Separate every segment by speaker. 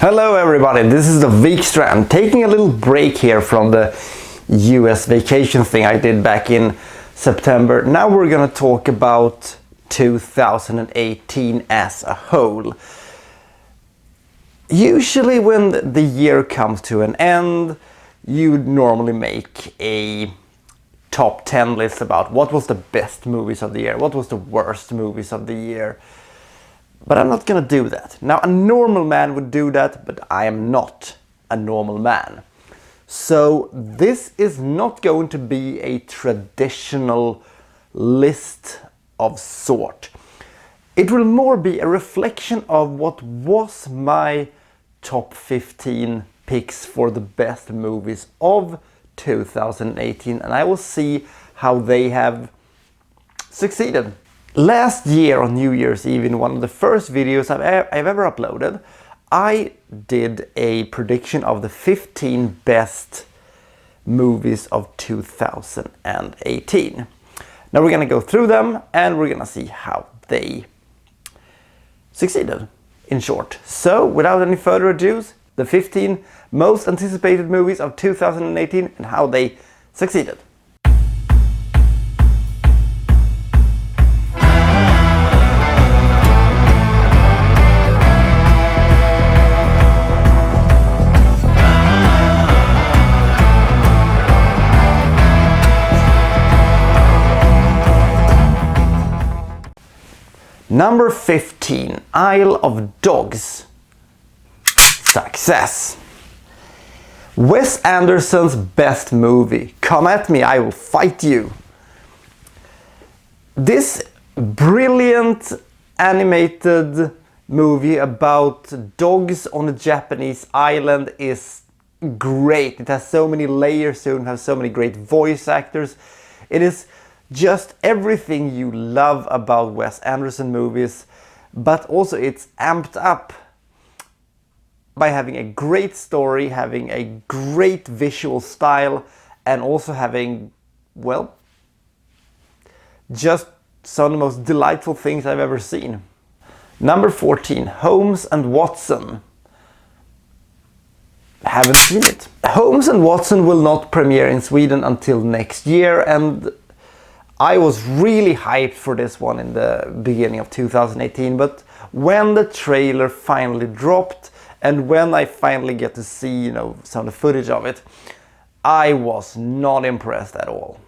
Speaker 1: Hello everybody, this is the Wikstrand, taking a little break here from the US vacation thing I did back in September. Now we're gonna talk about 2018 as a whole. Usually when the year comes to an end, you would normally make a top 10 list about what was the best movies of the year, what was the worst movies of the year. But I'm not gonna do that. Now, a normal man would do that, but I am not a normal man. So this is not going to be a traditional list of sort. It will more be a reflection of what was my top 15 picks for the best movies of 2018, and I will see how they have succeeded. Last year on New Year's Eve, in one of the first videos I've ever uploaded, I did a prediction of the 15 best movies of 2018. Now we're gonna go through them and we're gonna see how they succeeded, in short. So without any further ado, the 15 most anticipated movies of 2018 and how they succeeded. Number 15, Isle of Dogs. Success. Wes Anderson's best movie. Come at me, I will fight you. This brilliant animated movie about dogs on a Japanese island is great. It has so many layers to it, it has so many great voice actors. It is just everything you love about Wes Anderson movies, but also it's amped up by having a great story, having a great visual style, and also having, well, just some of the most delightful things I've ever seen. Number 14, Holmes and Watson. Haven't seen it. Holmes and Watson will not premiere in Sweden until next year, and I was really hyped for this one in the beginning of 2018, but when the trailer finally dropped and when I finally get to see, some of the footage of it, I was not impressed at all.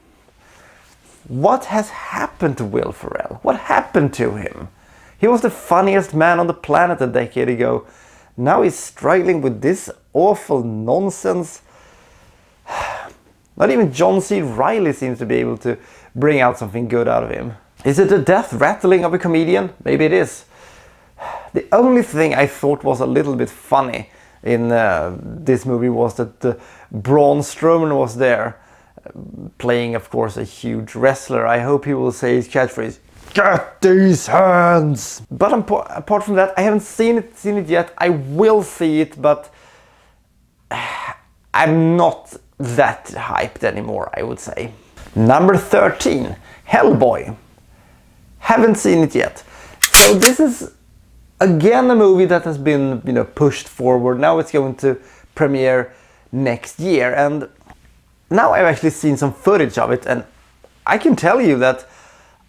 Speaker 1: What has happened to Will Ferrell? What happened to him? He was the funniest man on the planet a decade ago. Now he's struggling with this awful nonsense. Not even John C. Reilly seems to be able to bring out something good out of him. Is it the death rattling of a comedian? Maybe it is. The only thing I thought was a little bit funny in this movie was that Braun Strowman was there, playing, of course, a huge wrestler. I hope he will say his catchphrase, "Get these hands!" But apart from that, I haven't seen it yet. I will see it, but I'm not that hyped anymore, I would say. Number 13, Hellboy. Haven't seen it yet. So this is again a movie that has been, pushed forward. Now it's going to premiere next year, and now I've actually seen some footage of it, and I can tell you that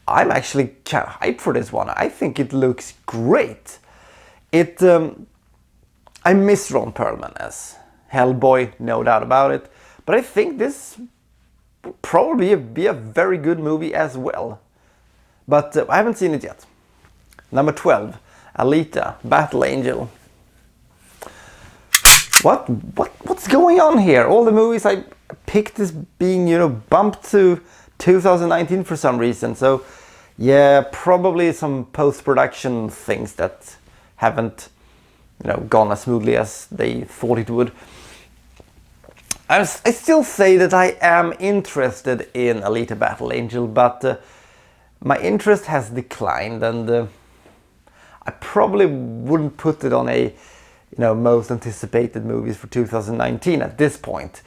Speaker 1: I'm actually kind of hyped for this one. I think it looks great. I miss Ron Perlman as Hellboy, no doubt about it, but I think this will probably be a very good movie as well. But I haven't seen it yet. Number 12, Elita, Battle Angel. What's going on here? All the movies I picked is being, bumped to 2019 for some reason. So yeah, probably some post-production things that haven't, gone as smoothly as they thought it would. I still say that I am interested in Elita Battle Angel, but my interest has declined, and I probably wouldn't put it on a most anticipated movies for 2019 at this point.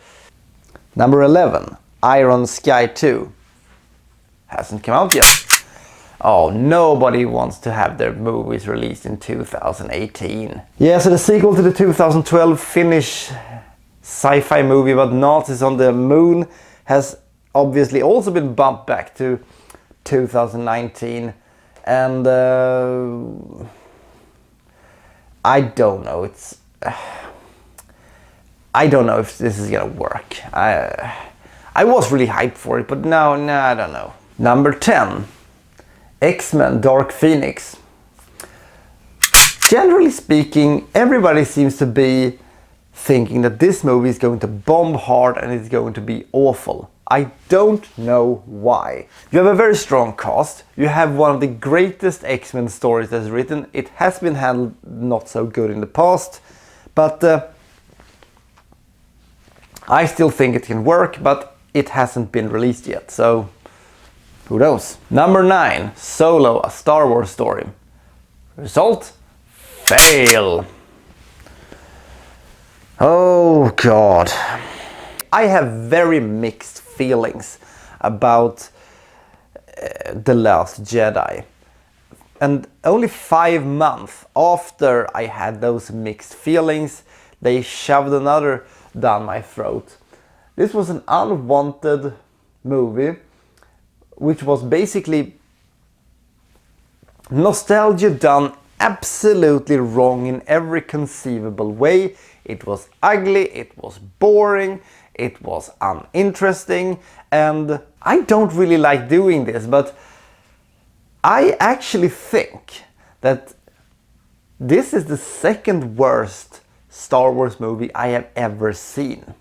Speaker 1: Number 11, Iron Sky 2. Hasn't come out yet. Oh, nobody wants to have their movies released in 2018. Yeah, so the sequel to the 2012 Finnish sci-fi movie about Nazis on the moon has obviously also been bumped back to 2019, and I don't know. I don't know if this is gonna work. I was really hyped for it, but now I don't know. Number 10, X-Men Dark Phoenix. Generally speaking, everybody seems to be thinking that this movie is going to bomb hard and it's going to be awful. I don't know why. You have a very strong cast, you have one of the greatest X-Men stories that's written. It has been handled not so good in the past, but I still think it can work, but it hasn't been released yet, so who knows. Number 9, Solo, a Star Wars story. Result? Fail. Oh god. I have very mixed feelings about The Last Jedi. And only 5 months after I had those mixed feelings, they shoved another down my throat. This was an unwanted movie, which was basically nostalgia done absolutely wrong in every conceivable way. It was ugly, it was boring, it was uninteresting, and I don't really like doing this, but I actually think that this is the second worst Star Wars movie I have ever seen.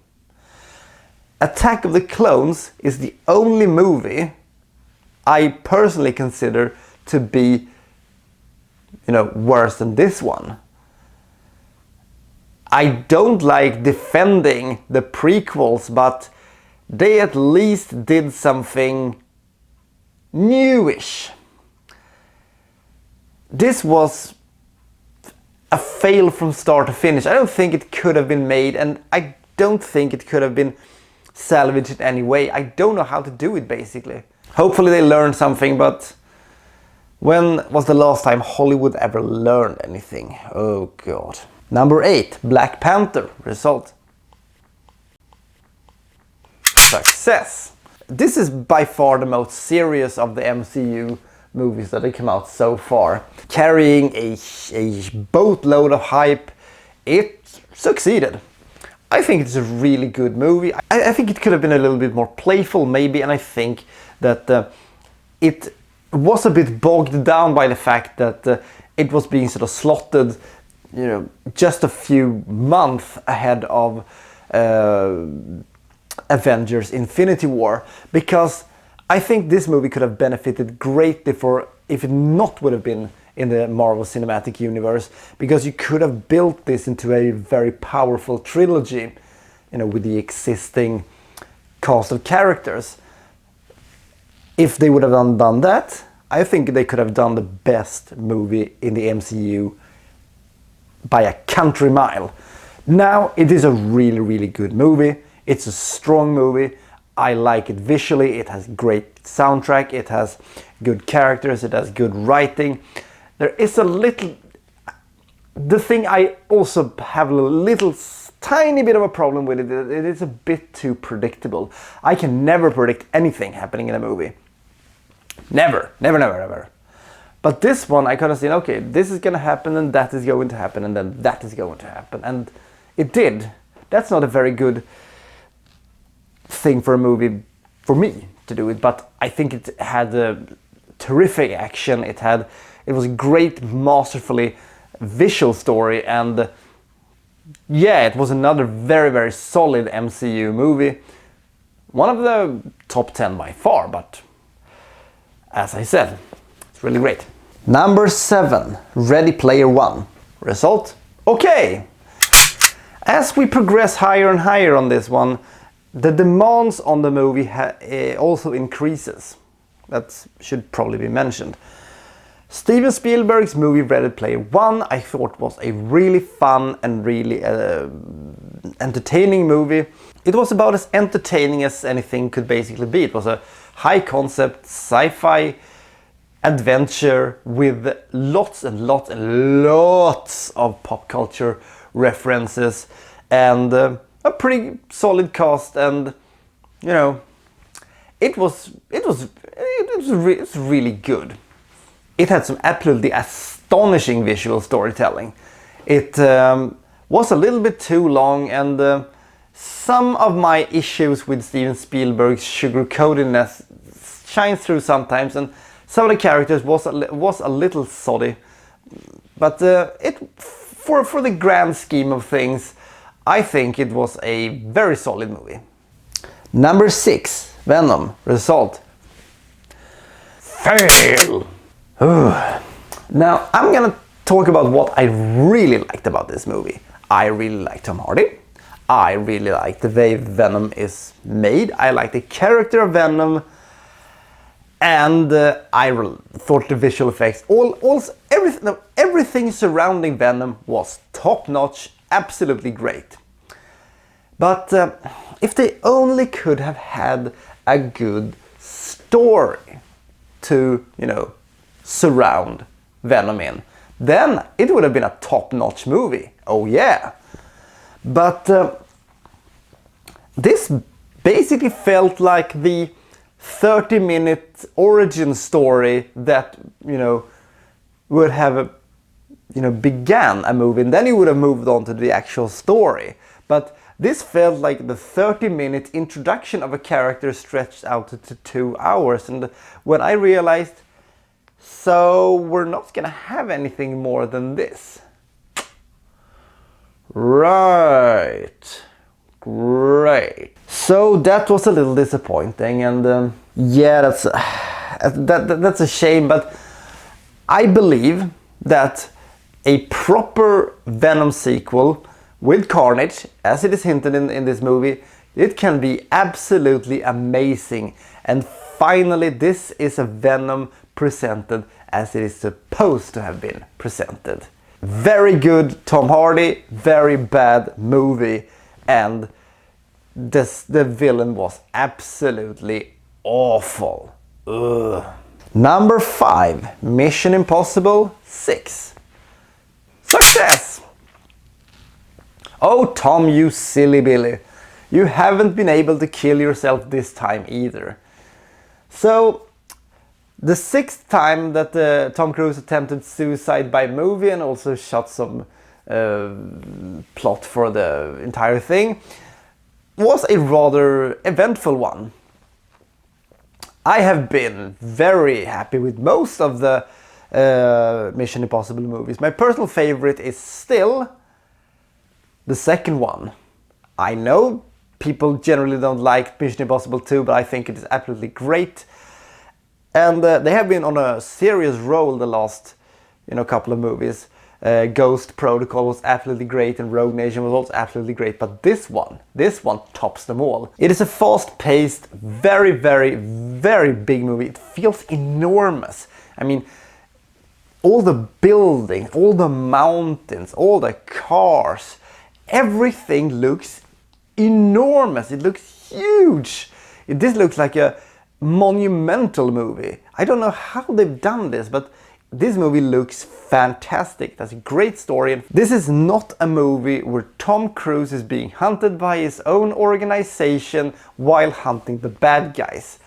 Speaker 1: Attack of the Clones is the only movie I personally consider to be, worse than this one. I don't like defending the prequels, but they at least did something newish. This was a fail from start to finish. I don't think it could have been made, and I don't think it could have been salvaged in any way. I don't know how to do it, basically. Hopefully they learned something, but when was the last time Hollywood ever learned anything? Oh god. Number 8, Black Panther. Result? Success. This is by far the most serious of the MCU movies that have come out so far. Carrying a boatload of hype, it succeeded. I think it's a really good movie. I think it could have been a little bit more playful maybe, and I think that it was a bit bogged down by the fact that it was being sort of slotted, just a few months ahead of Avengers Infinity War, because I think this movie could have benefited greatly if it not would have been in the Marvel Cinematic Universe, because you could have built this into a very powerful trilogy, with the existing cast of characters. If they would have done that, I think they could have done the best movie in the MCU by a country mile. Now it is a really, really good movie. It's a strong movie. I like it visually. It has great soundtrack. It has good characters. It has good writing. There is a little... The thing I also have a little tiny bit of a problem with it is a bit too predictable. I can never predict anything happening in a movie. Never. But this one I kind of seen, okay, this is gonna happen and that is going to happen and then that is going to happen. And it did. That's not a very good thing for a movie for me to do it, but I think it had a terrific action. It was a great, masterfully visual story, and yeah, it was another very, very solid MCU movie. One of the top 10 by far, but as I said, it's really great. Number 7, Ready Player One. Result? Okay! As we progress higher and higher on this one, the demands on the movie also increases. That should probably be mentioned. Steven Spielberg's movie Ready Player One I thought was a really fun and really entertaining movie. It was about as entertaining as anything could basically be. It was a high concept sci-fi adventure with lots and lots and lots of pop culture references, and a pretty solid cast, and you know, it's really good. It had some absolutely astonishing visual storytelling. It was a little bit too long, and some of my issues with Steven Spielberg's sugar-coatedness shines through sometimes, and some of the characters was a little soddy. But for the grand scheme of things, I think it was a very solid movie. Number 6, Venom. Result: fail. Now I'm gonna talk about what I really liked about this movie. I really liked Tom Hardy. I really like the way Venom is made. I like the character of Venom, and I thought the visual effects, everything surrounding Venom was top-notch, absolutely great. But if they only could have had a good story to, you know, surround Venom in, then it would have been a top-notch movie. Oh yeah. But this basically felt like the 30-minute origin story that, you know, would have began a movie, and then you would have moved on to the actual story. But this felt like the 30-minute introduction of a character stretched out to 2 hours, and when I realized, so we're not gonna have anything more than this. Right. Great. So that was a little disappointing, and yeah, that's a shame, but I believe that a proper Venom sequel with Carnage, as it is hinted in this movie, it can be absolutely amazing. And finally, this is a Venom presented as it is supposed to have been presented. Very good Tom Hardy, very bad movie, and the villain was absolutely awful. Ugh. Number 5, Mission Impossible 6. Success! Oh Tom, you silly Billy. You haven't been able to kill yourself this time either. So, the 6th time that Tom Cruise attempted suicide by movie and also shot some plot for the entire thing was a rather eventful one. I have been very happy with most of the Mission Impossible movies. My personal favorite is still the second one. I know people generally don't like Mission Impossible 2, but I think it is absolutely great. And they have been on a serious roll the last, couple of movies. Ghost Protocol was absolutely great, and Rogue Nation was also absolutely great. But this one tops them all. It is a fast-paced, very, very, very big movie. It feels enormous. I mean, all the buildings, all the mountains, all the cars, everything looks enormous. It looks huge. This looks like a monumental movie. I don't know how they've done this, but this movie looks fantastic. That's a great story. And this is not a movie where Tom Cruise is being hunted by his own organization while hunting the bad guys.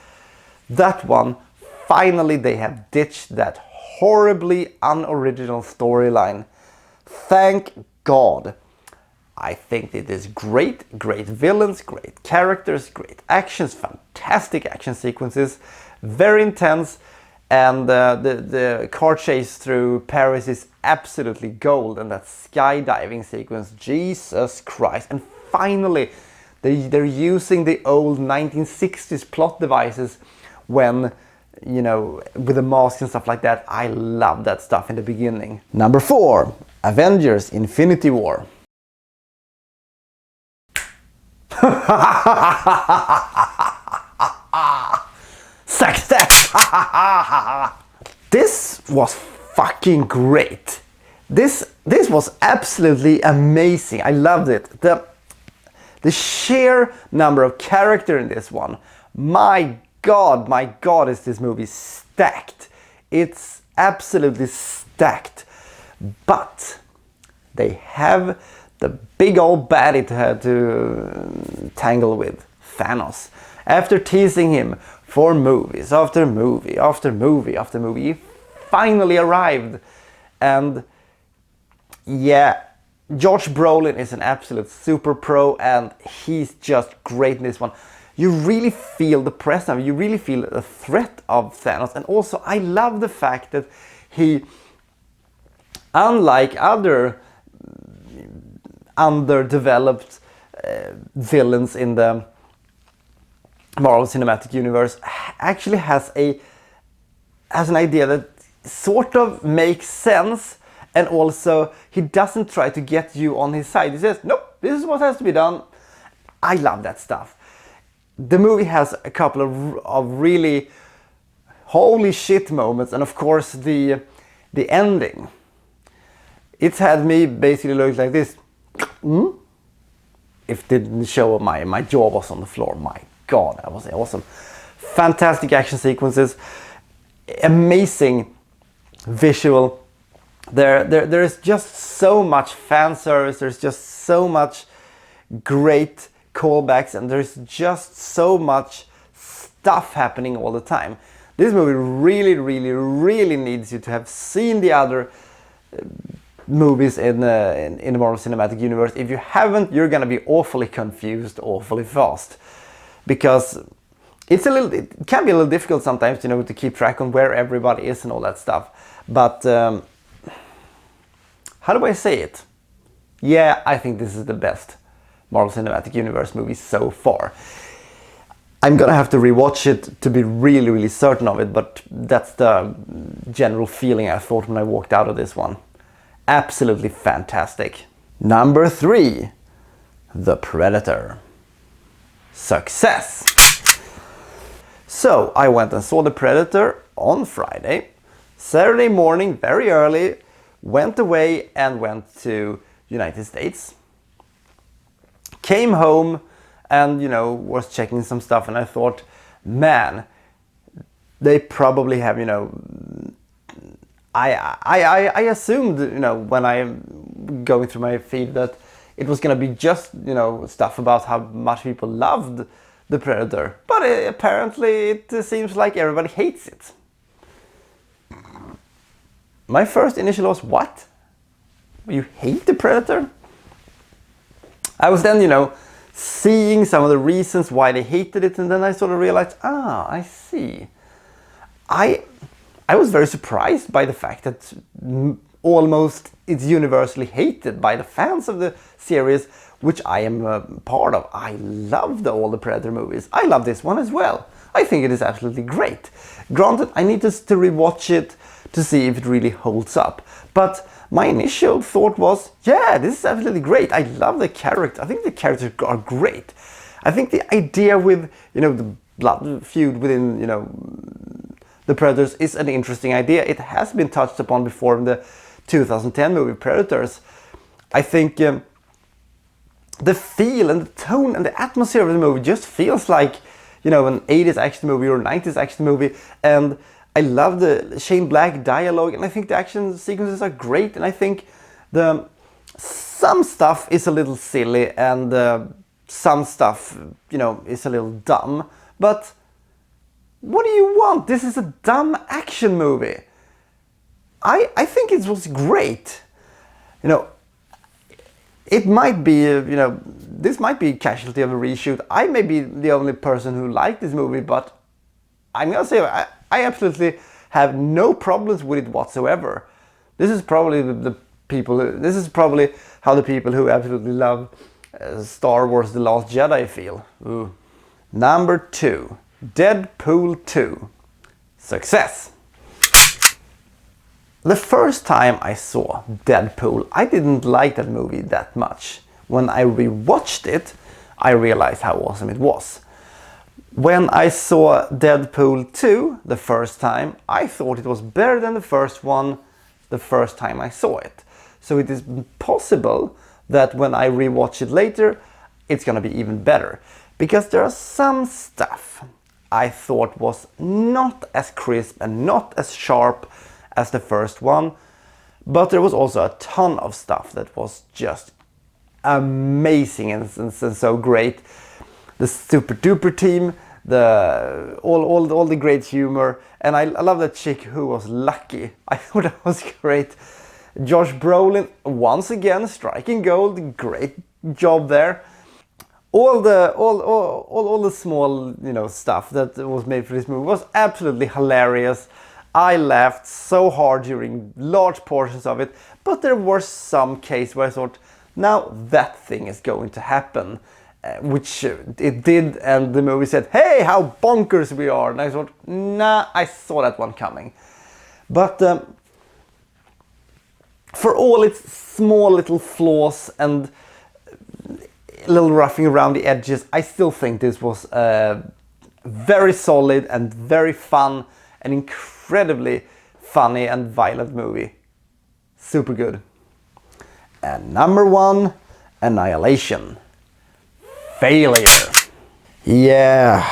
Speaker 1: That one, finally they have ditched that horribly unoriginal storyline. Thank God. I think it is great villains, great characters, great actions, fantastic action sequences, very intense, and the car chase through Paris is absolutely gold, and that skydiving sequence, Jesus Christ. And finally, they're using the old 1960s plot devices when, with the mask and stuff like that. I love that stuff in the beginning. Number 4, Avengers Infinity War. Success! This was fucking great. This was absolutely amazing. I loved it. The sheer number of character in this one. My God, is this movie stacked. It's absolutely stacked. But they have the big old baddie to tangle with, Thanos. After teasing him for movies after movie after movie after movie, he finally arrived. And yeah, Josh Brolin is an absolute super pro, and he's just great in this one. You really feel the presence, you really feel the threat of Thanos. And also I love the fact that he, unlike other underdeveloped villains in the Marvel Cinematic Universe, actually has an idea that sort of makes sense, and also he doesn't try to get you on his side. He says, nope, this is what has to be done. I love that stuff. The movie has a couple of really holy shit moments, and of course the ending. It's had me basically look like this. If it didn't show my jaw was on the floor. My god, that was awesome. Fantastic action sequences, amazing visual. There is just so much fan service, there's just so much great callbacks, and there's just so much stuff happening all the time. This movie really needs you to have seen the other movies in the Marvel Cinematic Universe. If you haven't, you're gonna be awfully confused awfully fast, because it can be a little difficult sometimes, you know, to keep track on where everybody is and all that stuff. But how do I say it? Yeah, I think this is the best Marvel Cinematic Universe movie so far. I'm gonna have to rewatch it to be really certain of it, but that's the general feeling I thought when I walked out of this one. Absolutely fantastic. Number 3, The Predator. Success! So I went and saw The Predator on Friday. Saturday morning, very early, went away and went to United States. Came home and, you know, was checking some stuff, and I thought, man, they probably have, you know, I assumed, you know, when I'm going through my feed that it was gonna be just, you know, stuff about how much people loved The Predator, but apparently it seems like everybody hates it. My first initial was, what? You hate The Predator? I was then, you know, seeing some of the reasons why they hated it, and then I sort of realized, I see. I was very surprised by the fact that almost it's universally hated by the fans of the series, which I am a part of. I love all the Predator movies. I love this one as well. I think it is absolutely great. Granted, I need to rewatch it to see if it really holds up. But my initial thought was, yeah, this is absolutely great. I love the character. I think the characters are great. I think the idea with, you know, the blood feud within, you know, the Predators is an interesting idea. It has been touched upon before in the 2010 movie Predators. I think the feel and the tone and the atmosphere of the movie just feels like, you know, an 80s action movie or 90s action movie. And I love the Shane Black dialogue, and I think the action sequences are great, and I think some stuff is a little silly, and some stuff, you know, is a little dumb. But what do you want? This is a dumb action movie. I think it was great. You know, it might be, you know, this might be a casualty of a reshoot. I may be the only person who liked this movie, but I'm gonna say I absolutely have no problems with it whatsoever. This is probably this is probably how the people who absolutely love Star Wars The Last Jedi feel. Ooh. Number 2, Deadpool 2. Success! The first time I saw Deadpool, I didn't like that movie that much. When I rewatched it, I realized how awesome it was. When I saw Deadpool 2 the first time, I thought it was better than the first one the first time I saw it. So it is possible that when I rewatch it later, it's gonna be even better. Because there are some stuff I thought was not as crisp and not as sharp as the first one, but there was also a ton of stuff that was just amazing and so great. The super duper team, all the great humor, and I love that chick who was Lucky. I thought that was great. Josh Brolin once again striking gold, great job there. All the small stuff that was made for this movie was absolutely hilarious. I laughed so hard during large portions of it, but there were some cases where I thought, now that thing is going to happen. Which it did, and the movie said, hey, how bonkers we are. And I thought, nah, I saw that one coming. But for all its small little flaws and a little roughing around the edges, I still think this was a very solid and very fun and incredibly funny and violent movie. Super good. And number 1, Annihilation. Failure. Yeah.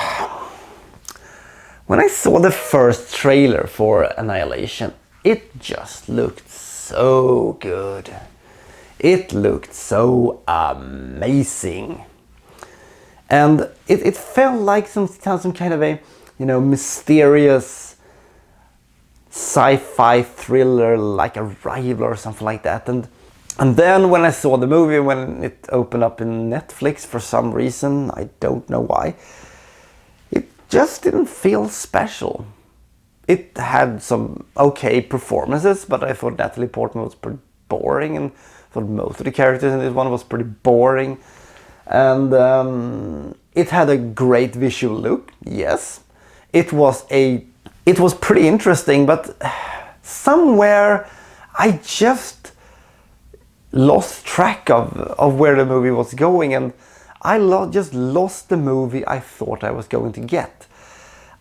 Speaker 1: When I saw the first trailer for Annihilation, it just looked so good. It looked so amazing. And it felt like some kind of a, mysterious sci-fi thriller like Arrival or something like that. And then when I saw the movie, when it opened up in Netflix for some reason, I don't know why, it just didn't feel special. It had some okay performances, but I thought Natalie Portman was pretty boring, and I thought most of the characters in this one was pretty boring. And it had a great visual look, yes. It was pretty interesting, but somewhere I just lost track of where the movie was going, and I just lost the movie I thought I was going to get.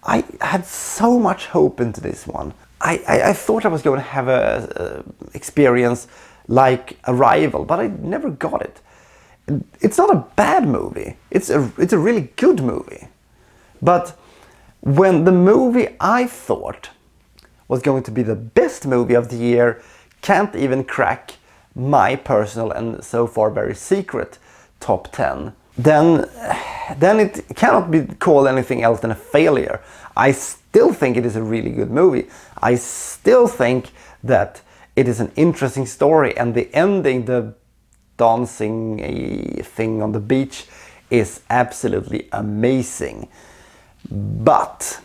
Speaker 1: I had so much hope into this one. I thought I was going to have a experience like Arrival, but I never got it. It's not a bad movie. It's a really good movie. But when the movie I thought was going to be the best movie of the year can't even crack my personal and so far very secret top 10, then it cannot be called anything else than a failure. I still think it is a really good movie. I still think that it is an interesting story, and the ending, the dancing thing on the beach, is absolutely amazing. But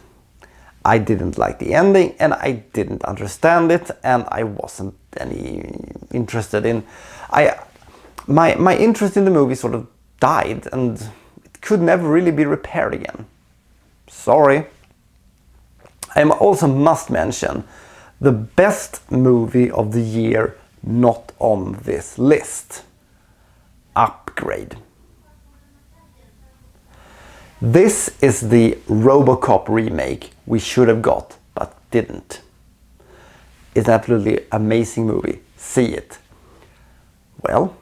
Speaker 1: I didn't like the ending, and I didn't understand it, and I wasn't any interested in. My interest in the movie sort of died, and it could never really be repaired again. Sorry. I also must mention the best movie of the year not on this list. Upgrade. This is the RoboCop remake we should have got, but didn't. It's an absolutely amazing movie. See it. Well,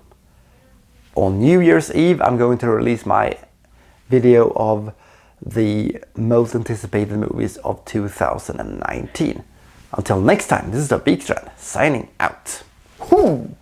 Speaker 1: on New Year's Eve I'm going to release my video of the most anticipated movies of 2019. Until next time, this is Wikstrand signing out. Woo!